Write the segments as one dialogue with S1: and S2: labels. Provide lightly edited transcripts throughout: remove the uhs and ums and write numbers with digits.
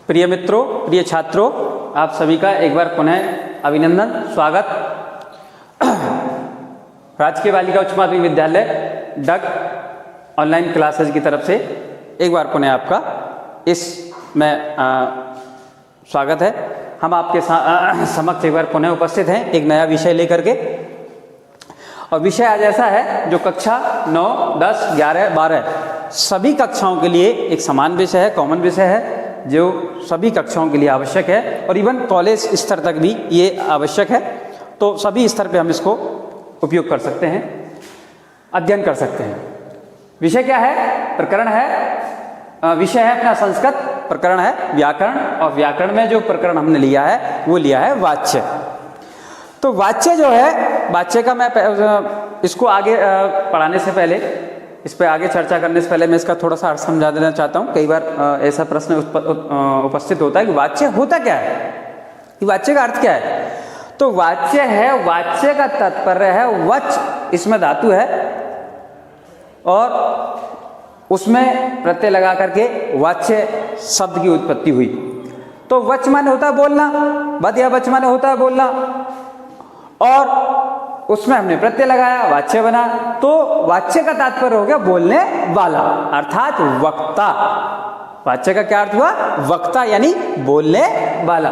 S1: प्रिय मित्रों, प्रिय छात्रों, आप सभी का एक बार पुनः अभिनंदन, स्वागत। राजकीय बालिका उच्च माध्यमिक विद्यालय डग ऑनलाइन क्लासेज की तरफ से एक बार पुनः आपका इसमें स्वागत है। हम आपके समक्ष एक बार पुनः उपस्थित हैं एक नया विषय लेकर के, और विषय आज ऐसा है जो कक्षा 9, 10, 11, 12 सभी कक्षाओं के लिए एक समान विषय है, कॉमन विषय है, जो सभी कक्षाओं के लिए आवश्यक है और इवन कॉलेज स्तर तक भी ये आवश्यक है। तो सभी स्तर पे हम इसको उपयोग कर सकते हैं, अध्ययन कर सकते हैं। विषय क्या है? प्रकरण है, विषय है अपना संस्कृत, प्रकरण है व्याकरण, और व्याकरण में जो प्रकरण हमने लिया है वो लिया है वाच्य। तो वाच्य जो है, वाच्य का मैं इसको आगे पढ़ाने से पहले, इस पर आगे चर्चा करने से पहले मैं इसका थोड़ा सा अर्थ समझा देना चाहता हूँ। कई बार ऐसा प्रश्न उपस्थित होता है कि वाच्य होता क्या है, कि वाच्य का अर्थ क्या है। तो वाच्य है, वाच्य का तात्पर्य है वच, इसमें धातु है और उसमें प्रत्यय लगा करके वाच्य शब्द की उत्पत्ति हुई। तो वच माने होता है बोलना, वद या वच माने होता है बोलना, और उसमें हमने प्रत्यय लगाया, वाच्य बना। तो वाच्य का तात्पर्य हो गया बोलने वाला, अर्थात वक्ता। वाच्य का क्या अर्थ हुआ? वक्ता, यानी बोलने वाला।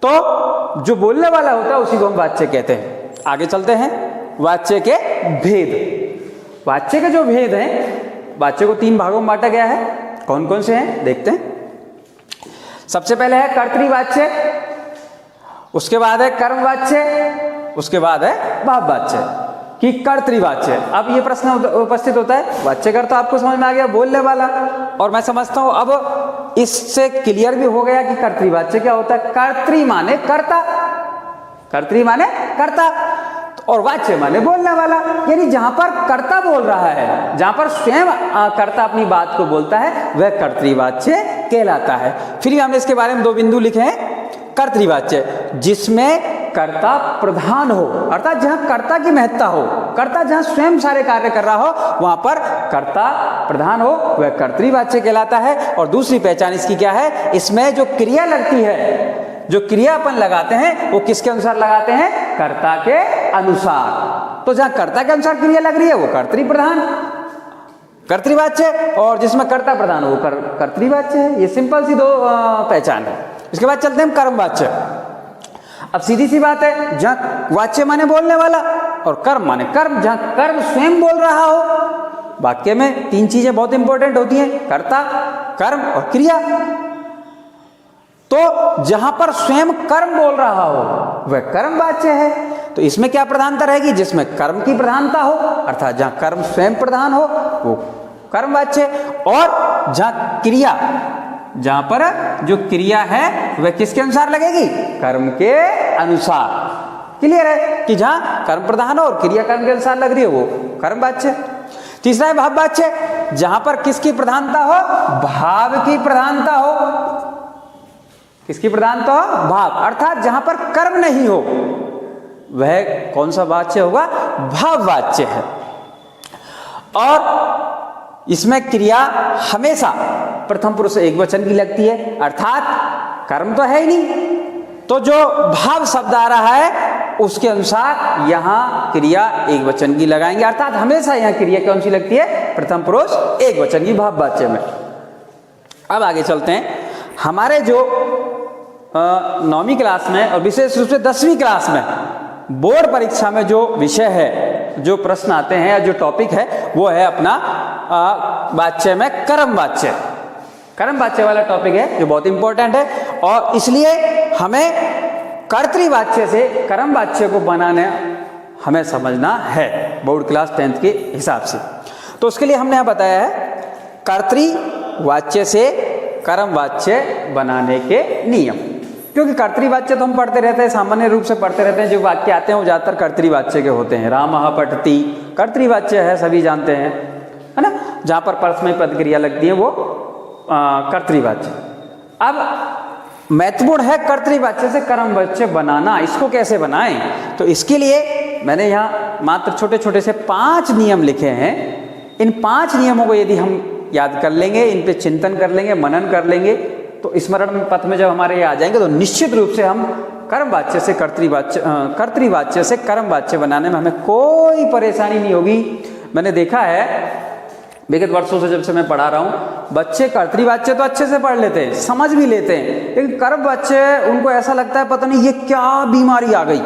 S1: तो जो बोलने वाला होता है उसी को हम वाच्य कहते हैं। आगे चलते हैं, वाच्य के भेद। वाच्य के जो भेद हैं, वाच्य को 3 भागों में बांटा गया है। कौन कौन से हैं देखते हैं। सबसे पहले है कर्तृवाच्य, उसके बाद है कर्मवाच्य, उसके बाद है भाववाच्य कि कर्तृवाच्य। अब ये प्रश्न उपस्थित होता है, वाच्य कर तो आपको समझ में आ गया, बोलने वाला, और मैं समझता हूं अब इससे क्लियर भी हो गया कि कर्तृवाच्य क्या होता है। कर्तृ माने कर्ता, कर्तृ माने कर्ता, और वाच्य माने बोलने वाला, यानी जहां पर कर्ता बोल रहा है, जहां पर स्वयं कर्ता अपनी बात को बोलता है, वह कर्तृवाच्य कहलाता है। फिर हमने इसके बारे में 2 बिंदु लिखे हैं। कर्तृवाच्य जिसमें कर्ता प्रधान हो, अर्थात जहां कर्ता की महत्ता हो, कर्ता जहां स्वयं सारे कार्य कर रहा हो, वहां पर कर्ता प्रधान हो, वह कर्तृवाच्य कहलाता है। और दूसरी पहचान इसकी क्या है? इसमें जो क्रिया लगती है, जो क्रिया अपन लगाते हैं, वो किसके अनुसार लगाते हैं? कर्ता के अनुसार। तो जहां कर्ता के अनुसार क्रिया लग रही है वो कर्तृ प्रधान, कर्तृवाच्य, और जिसमें कर्ता प्रधान हो वो कर्तृवाच्य है। ये सिंपल सी 2 पहचान है। इसके बाद चलते हैं कर्मवाच्य। अब सीधी सी बात है, जहां वाच्य माने बोलने वाला और कर्म माने कर्म, जहां कर्म स्वयं बोल रहा हो। वाक्य में 3 चीजें बहुत इंपॉर्टेंट होती हैं, कर्ता, कर्म और क्रिया। तो जहां पर स्वयं कर्म बोल रहा हो वह कर्मवाच्य है। तो इसमें क्या प्रधानता रहेगी? जिसमें कर्म की प्रधानता हो, अर्थात जहां कर्म स्वयं प्रधान हो वो कर्मवाच्य, और जहां क्रिया, जहां पर जो क्रिया है वह किसके अनुसार लगेगी? कर्म के अनुसार। क्लियर है कि जहां कर्म प्रधान हो और क्रिया कर्म के अनुसार लग रही है वो कर्मवाच्य। तीसरा है भाववाच्य, जहां पर किसकी प्रधानता हो? भाव की प्रधानता हो। किसकी प्रधानता हो? भाव, अर्थात जहां पर कर्म नहीं हो वह कौन सा वाच्य होगा? भाववाच्य है। और इसमें क्रिया हमेशा प्रथम पुरुष एकवचन की लगती है, अर्थात कर्म तो है ही नहीं, तो जो भाव शब्द आ रहा है उसके अनुसार यहां क्रिया एकवचन की लगाएंगे, अर्थात हमेशा यहां क्रिया कौन सी लगती है? प्रथम पुरुष एकवचन की भाववाच्य में। अब आगे चलते हैं। हमारे जो 9वीं क्लास में और विशेष रूप से 10वीं क्लास में बोर्ड परीक्षा में जो विषय है, जो प्रश्न आते हैं या जो टॉपिक है, वो है अपना वाच्य में कर्मवाच्य। कर्मवाच्य वाला टॉपिक है जो बहुत इंपॉर्टेंट है, और इसलिए हमें कर्तृवाच्य से कर्मवाच्य को बनाना हमें समझना है बोर्ड क्लास 10th के हिसाब से। तो उसके लिए हमने यहाँ बताया है कर्तृवाच्य से कर्मवाच्य बनाने के नियम। क्योंकि कर्तृवाच्य तो हम पढ़ते रहते हैं, सामान्य रूप से पढ़ते रहते हैं, जो वाक्य आते हैं वो ज्यादातर कर्तृवाच्य के होते हैं। रामः पठति कर्तृवाच्य है, सभी जानते हैं, है ना। जहां पर परस्मय पद क्रिया लगती है वो कर्तृवाच्य। अब महत्वपूर्ण है कर्तृवाच्य से कर्मवाच्य बनाना। इसको कैसे बनाएं? तो इसके लिए मैंने यहाँ मात्र छोटे छोटे से 5 नियम लिखे हैं। इन 5 नियमों को यदि हम याद कर लेंगे, इन पे चिंतन कर लेंगे, मनन कर लेंगे, तो स्मरण पथ में जब हमारे ये आ जाएंगे तो निश्चित रूप से हम कर्मवाच्य से कर्तृवाच्य से कर्मवाच्य बनाने में हमें कोई परेशानी नहीं होगी। मैंने देखा है विगत वर्षों से जब से मैं पढ़ा रहा हूँ, बच्चे कर्तृवाच्य तो अच्छे से पढ़ लेते हैं, समझ भी लेते हैं, लेकिन कर्मवाच्य उनको ऐसा लगता है पता नहीं ये क्या बीमारी आ गई।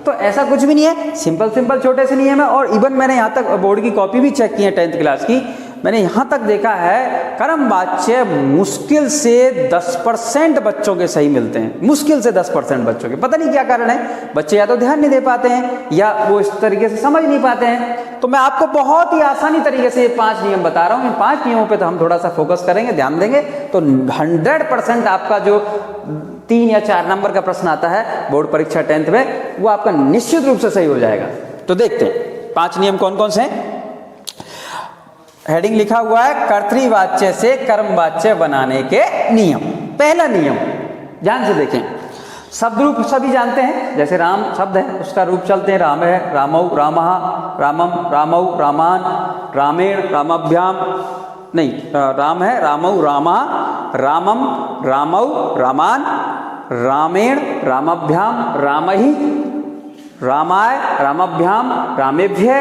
S1: तो ऐसा कुछ भी नहीं है, सिंपल छोटे से नियम है। और इवन मैंने यहाँ तक बोर्ड की कॉपी भी चेक की है 10th क्लास की, मैंने यहाँ तक देखा है कर्मवाच्य मुश्किल से 10% बच्चों के सही मिलते हैं, मुश्किल से 10% बच्चों के। पता नहीं क्या कारण है, बच्चे या तो ध्यान नहीं दे पाते हैं या वो इस तरीके से समझ नहीं पाते हैं। तो मैं आपको बहुत ही आसानी तरीके से ये 5 नियम बता रहा हूँ। इन 5 नियमों पे तो हम थोड़ा सा फोकस करेंगे, ध्यान देंगे तो 100% आपका जो 3 या 4 नंबर का प्रश्न आता है बोर्ड परीक्षा 10th में, वो आपका निश्चित रूप से सही हो जाएगा। तो देखते हैं 5 नियम कौन कौन से हैं। हेडिंग लिखा हुआ है कर्तृवाच्य से कर्मवाच्य बनाने के नियम। पहला नियम ध्यान से देखें, शब्द रूप सभी जानते हैं, जैसे राम शब्द है उसका रूप चलते हैं, राम है, रामौ, रामः, रामम, रामौ, रामान, रामेण, रामाभ्याम, नहीं राम है, रामौ, रामा, रामम, रामौ, रामान, रामेण, रामाभ्याम, रामहि, रामाय, रामाभ्याम, रामेभ्य,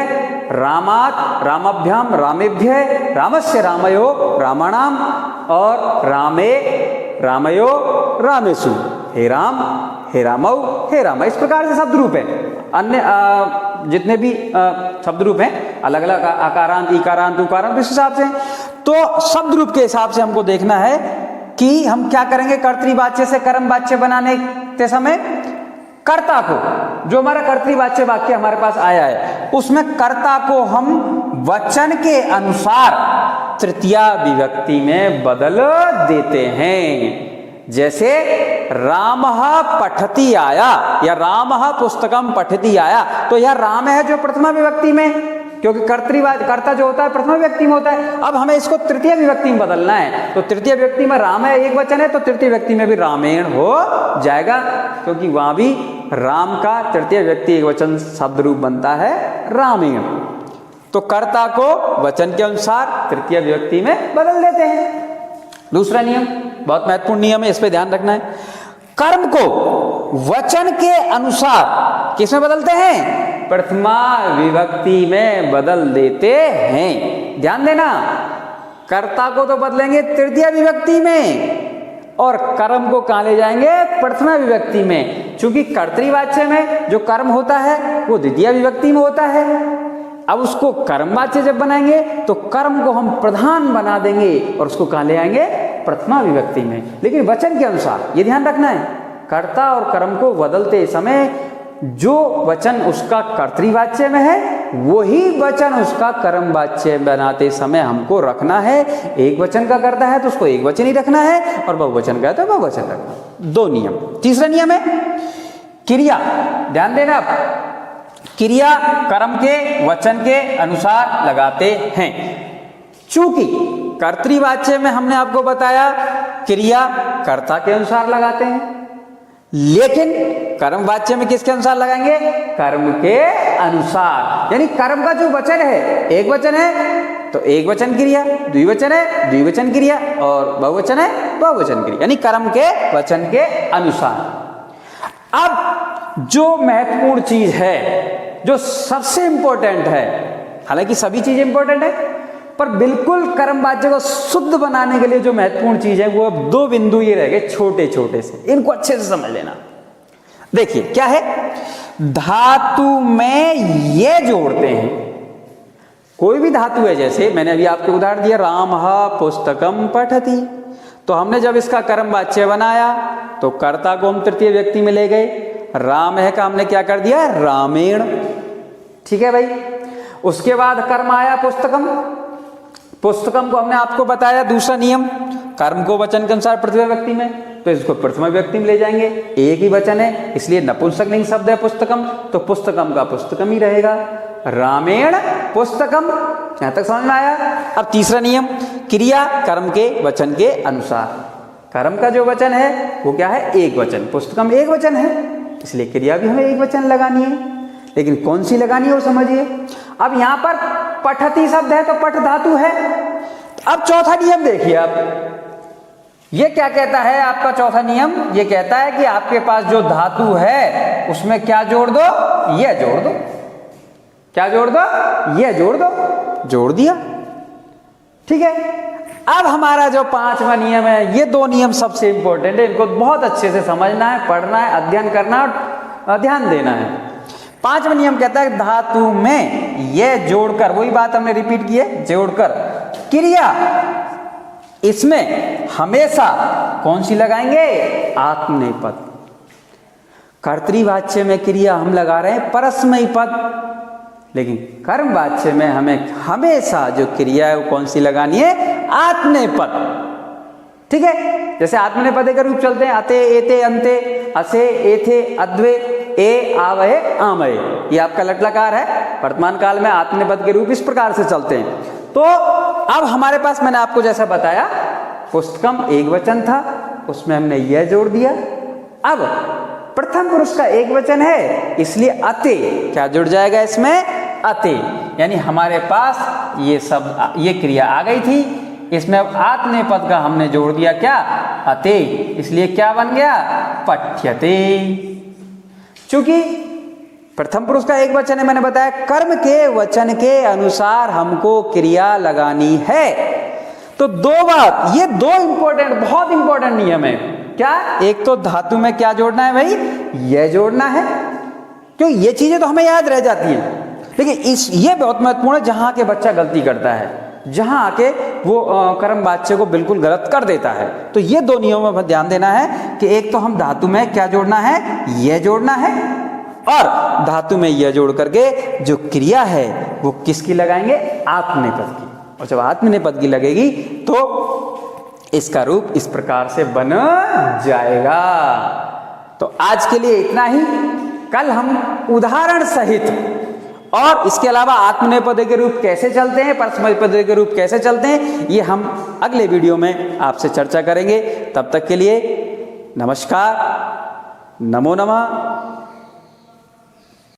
S1: रामात्, रामाभ्याम, रामेभ्य, रामस्य, रामयो, रामाणाम और रामे, रामयो, रामेषु, हे राम, हे रामौ, हे राम। इस प्रकार से शब्द रूप है। अन्य जितने भी शब्द रूप हैं अलग अलग आकारांत, इकारांत, उकारांत इस हिसाब से। तो शब्द रूप के हिसाब से हमको देखना है कि हम क्या करेंगे। कर्तृवाच्य से कर्मवाच्य बनाने के समय कर्ता को, जो हमारा कर्तृवाच्य वाक्य हमारे पास आया है उसमें कर्ता को हम वचन के अनुसार तृतीया विभक्ति में बदल देते हैं। जैसे रामः पठति आया या रामः पुस्तकम पठति आया, तो यह राम है जो प्रथमा विभक्ति में, क्योंकि कर्ता जो होता है प्रथमा विभक्ति में होता है। अब हमें इसको तृतीय विभक्ति में बदलना है, तो तृतीय विभक्ति में राम है एक वचन है, तो तृतीय विभक्ति में भी रामेण हो जाएगा, क्योंकि वहां भी राम का तृतीय विभक्ति एक वचन शब्द रूप बनता है रामेण। तो कर्ता को वचन के अनुसार तृतीय विभक्ति में बदल देते हैं। दूसरा नियम बहुत महत्वपूर्ण नियम है, इस पे ध्यान रखना है। कर्म को वचन के अनुसार किसमें बदलते हैं? प्रथमा विभक्ति में बदल देते हैं। ध्यान देना, कर्ता को तो बदलेंगे तृतीय विभक्ति में और कर्म को कहां ले जाएंगे? प्रथमा विभक्ति में। चूंकि कर्तृवाच्य में जो कर्म होता है वो द्वितीय विभक्ति में होता है। अब उसको कर्मवाच्य जब बनाएंगे तो कर्म को हम प्रधान बना देंगे और उसको कहां ले आएंगे? प्रथमा विभक्ति में, लेकिन वचन के अनुसार। ये ध्यान रखना है, कर्ता और कर्म को बदलते समय जो वचन उसका कर्तृवाच्य में है वही वचन उसका कर्मवाच्य बनाते समय हमको रखना है। एक वचन का करता है तो उसको एक वचन ही रखना है और बहुवचन का है तो बहुवचन रखना। 2 नियम। तीसरा नियम है क्रिया। ध्यान देना, क्रिया कर्म के वचन के अनुसार लगाते हैं। चूंकि कर्तृवाच्य में हमने आपको बताया क्रिया कर्ता के अनुसार लगाते हैं, लेकिन कर्मवाच्य में किसके अनुसार लगाएंगे? कर्म के अनुसार। यानी कर्म का जो वचन है एक वचन है तो एक वचन क्रिया, द्विवचन है द्विवचन क्रिया और बहुवचन है बहुवचन क्रिया, यानी कर्म के वचन के अनुसार। अब जो महत्वपूर्ण चीज है, जो सबसे इंपॉर्टेंट है, हालांकि सभी चीजें इंपॉर्टेंट है पर बिल्कुल कर्मवाच्य को शुद्ध बनाने के लिए जो महत्वपूर्ण चीज है वो 2 बिंदु ये रह गए छोटे छोटे से, इनको अच्छे से समझ लेना। देखिए क्या है, धातु में ये जोड़ते हैं। कोई भी धातु है, जैसे मैंने अभी आपको उदाहरण दिया रामः पुस्तकम पठति, तो हमने जब इसका कर्मवाच्य बनाया तो कर्ता को हम तृतीय व्यक्ति में ले गए, राम है का हमने क्या कर दिया? रामेण। ठीक है भाई। उसके बाद कर्म आया पुस्तकम, पुस्तकम को हमने आपको बताया दूसरा नियम, कर्म को वचन के अनुसार प्रथमा व्यक्ति में, तो इसको प्रथमा व्यक्ति में ले जाएंगे। एक ही वचन है इसलिए नपुंसकलिंग शब्द है पुस्तकम, तो पुस्तकम का पुस्तकम ही रहेगा। रामेण पुस्तकम, यहां तक समझ में आया। अब तीसरा नियम, क्रिया कर्म के वचन के अनुसार। कर्म का जो वचन है वो क्या है? एक वचन। पुस्तकम एक वचन है इसलिए क्रिया भी हमें एक वचन लगानी है, लेकिन कौन सी लगानी है वो समझिए। अब यहां पर पठति शब्द है तो पठ धातु है। अब चौथा नियम देखिए, आप ये क्या कहता है आपका चौथा नियम? ये कहता है कि आपके पास जो धातु है उसमें क्या जोड़ दो? ये जोड़ दो। क्या जोड़ दो? ये जोड़ दो। जोड़ दिया, ठीक है। अब हमारा जो पांचवा नियम है, ये दो नियम सबसे इंपॉर्टेंट है, इनको बहुत अच्छे से समझना है, पढ़ना है, अध्ययन करना और ध्यान देना है। पांचवा नियम कहता है धातु में ये जोड़कर, वही बात हमने रिपीट की है, जोड़कर क्रिया इसमें हमेशा कौन सी लगाएंगे? आत्मनेपद। कर्तृवाच्य में क्रिया हम लगा रहे हैं परस्मयी पद, लेकिन कर्मवाच्य में हमें हमेशा जो क्रिया है वो कौन सी लगानी है? आत्मनेपद, ठीक है। जैसे आत्मनेपद के रूप चलते हैं, अते, एते, अंते, असे, एथे, अद्वे, ए, आवहे, आमहे, ये आपका लट्लकार है। वर्तमान काल में आत्मनेपद के रूप इस प्रकार से चलते हैं। तो अब हमारे पास, मैंने आपको जैसा बताया, पुस्तकम एक वचन था, उसमें हमने यह जोड़ दिया। अब प्रथम पुरुष का एक वचन है, इसलिए अते क्या जुड़ जाएगा इसमें? अते, यानी हमारे पास ये सब, ये क्रिया आ गई थी, इसमें अब आत्मनेपद का हमने जोड़ दिया क्या? अते, इसलिए क्या बन गया? पठ्यते। चूंकि प्रथम पुरुष का एक वचन है, मैंने बताया कर्म के वचन के अनुसार हमको क्रिया लगानी है। तो दो बात, ये दो इंपॉर्टेंट, बहुत इंपॉर्टेंट नियम है। क्या? एक तो धातु में क्या जोड़ना है भाई? यह जोड़ना है, क्यों? ये चीजें तो हमें याद रह जाती हैं, लेकिन ये बहुत महत्वपूर्ण है जहां के बच्चा गलती करता है, जहां आके वो कर्मवाच्य को बिल्कुल गलत कर देता है। तो ये दो नियमों पर ध्यान देना है कि एक तो हम धातु में क्या जोड़ना है? यह जोड़ना है, और धातु में यह जोड़ करके जो क्रिया है वो किसकी लगाएंगे? आत्मनेपद की। और जब आत्मनेपद की लगेगी तो इसका रूप इस प्रकार से बन जाएगा। तो आज के लिए इतना ही। कल हम उदाहरण सहित और इसके अलावा आत्मनेपद के रूप कैसे चलते हैं, परस्मैपद के रूप कैसे चलते हैं, ये हम अगले वीडियो में आपसे चर्चा करेंगे। तब तक के लिए नमस्कार, नमो नमः।